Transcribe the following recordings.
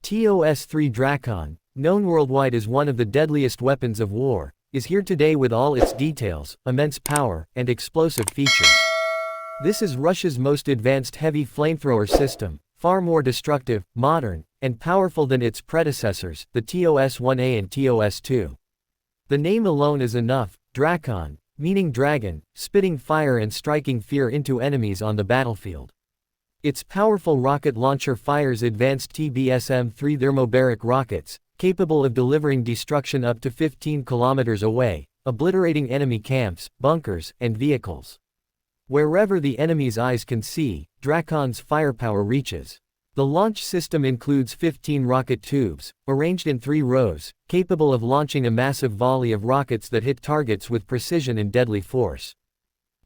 TOS-3 Drakon, known worldwide as one of the deadliest weapons of war, is here today with all its details, immense power, and explosive features. This is Russia's most advanced heavy flamethrower system, far more destructive, modern, and powerful than its predecessors, the TOS-1A and TOS-2. The name alone is enough, Drakon, meaning dragon, spitting fire and striking fear into enemies on the battlefield. Its powerful rocket launcher fires advanced TBSM-3 Thermobaric Rockets, capable of delivering destruction up to 15 kilometers away, obliterating enemy camps, bunkers, and vehicles. Wherever the enemy's eyes can see, Drakon's firepower reaches. The launch system includes 15 rocket tubes, arranged in 3 rows, capable of launching a massive volley of rockets that hit targets with precision and deadly force.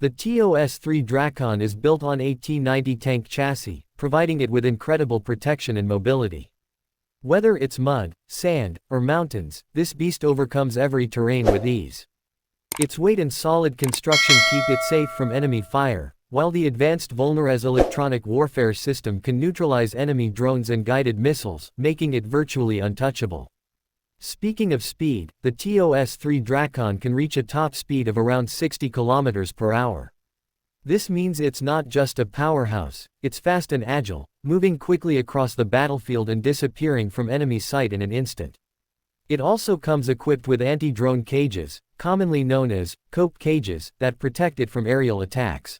The TOS-3 Drakon is built on a T-90 tank chassis, providing it with incredible protection and mobility. Whether it's mud, sand, or mountains, this beast overcomes every terrain with ease. Its weight and solid construction keep it safe from enemy fire, while the advanced Volnorez electronic warfare system can neutralize enemy drones and guided missiles, making it virtually untouchable. Speaking of speed, the TOS-3 Drakon can reach a top speed of around 60 km per hour. This means it's not just a powerhouse, it's fast and agile, moving quickly across the battlefield and disappearing from enemy sight in an instant. It also comes equipped with anti-drone cages, commonly known as cope cages, that protect it from aerial attacks.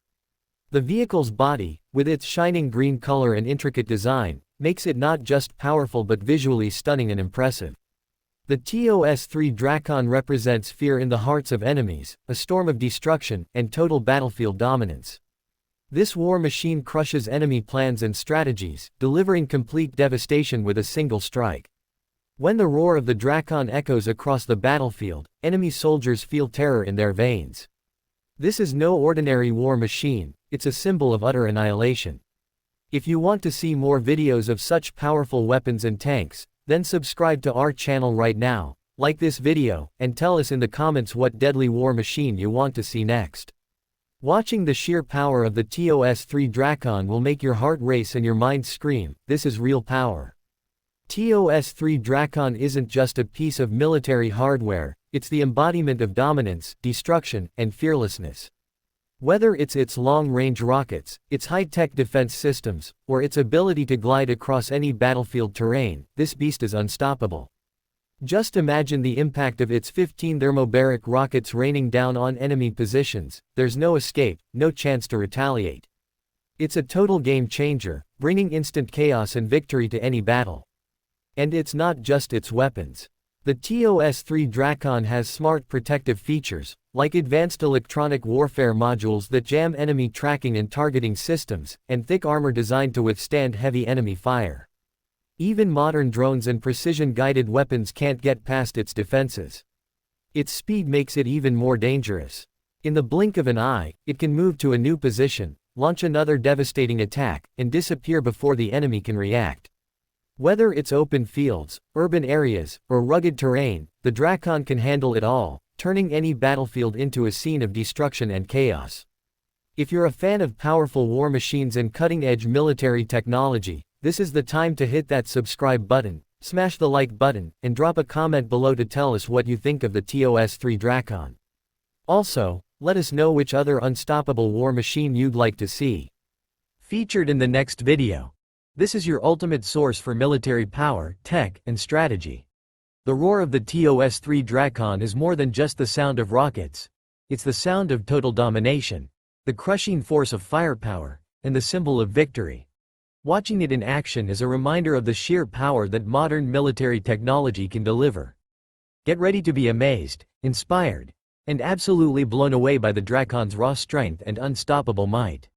The vehicle's body, with its shining green color and intricate design, makes it not just powerful but visually stunning and impressive. The TOS-3 Drakon represents fear in the hearts of enemies, a storm of destruction, and total battlefield dominance. This war machine crushes enemy plans and strategies, delivering complete devastation with a single strike. When the roar of the Drakon echoes across the battlefield, enemy soldiers feel terror in their veins. This is no ordinary war machine, it's a symbol of utter annihilation. If you want to see more videos of such powerful weapons and tanks, then subscribe to our channel right now, like this video, and tell us in the comments what deadly war machine you want to see next. Watching the sheer power of the TOS-3 Drakon will make your heart race and your mind scream, this is real power. TOS-3 Drakon isn't just a piece of military hardware, it's the embodiment of dominance, destruction, and fearlessness. Whether it's its long-range rockets, its high-tech defense systems, or its ability to glide across any battlefield terrain, this beast is unstoppable. Just imagine the impact of its 15 thermobaric rockets raining down on enemy positions. There's no escape, no chance to retaliate. It's a total game changer, bringing instant chaos and victory to any battle. And it's not just its weapons. The TOS-3 Drakon has smart protective features, like advanced electronic warfare modules that jam enemy tracking and targeting systems, and thick armor designed to withstand heavy enemy fire. Even modern drones and precision-guided weapons can't get past its defenses. Its speed makes it even more dangerous. In the blink of an eye, it can move to a new position, launch another devastating attack, and disappear before the enemy can react. Whether it's open fields, urban areas, or rugged terrain, the Drakon can handle it all, turning any battlefield into a scene of destruction and chaos. If you're a fan of powerful war machines and cutting-edge military technology, this is the time to hit that subscribe button, smash the like button, and drop a comment below to tell us what you think of the TOS-3 Drakon. Also, let us know which other unstoppable war machine you'd like to see featured in the next video. This is your ultimate source for military power, tech, and strategy. The roar of the TOS-3 Drakon is more than just the sound of rockets. It's the sound of total domination, the crushing force of firepower, and the symbol of victory. Watching it in action is a reminder of the sheer power that modern military technology can deliver. Get ready to be amazed, inspired, and absolutely blown away by the Drakon's raw strength and unstoppable might.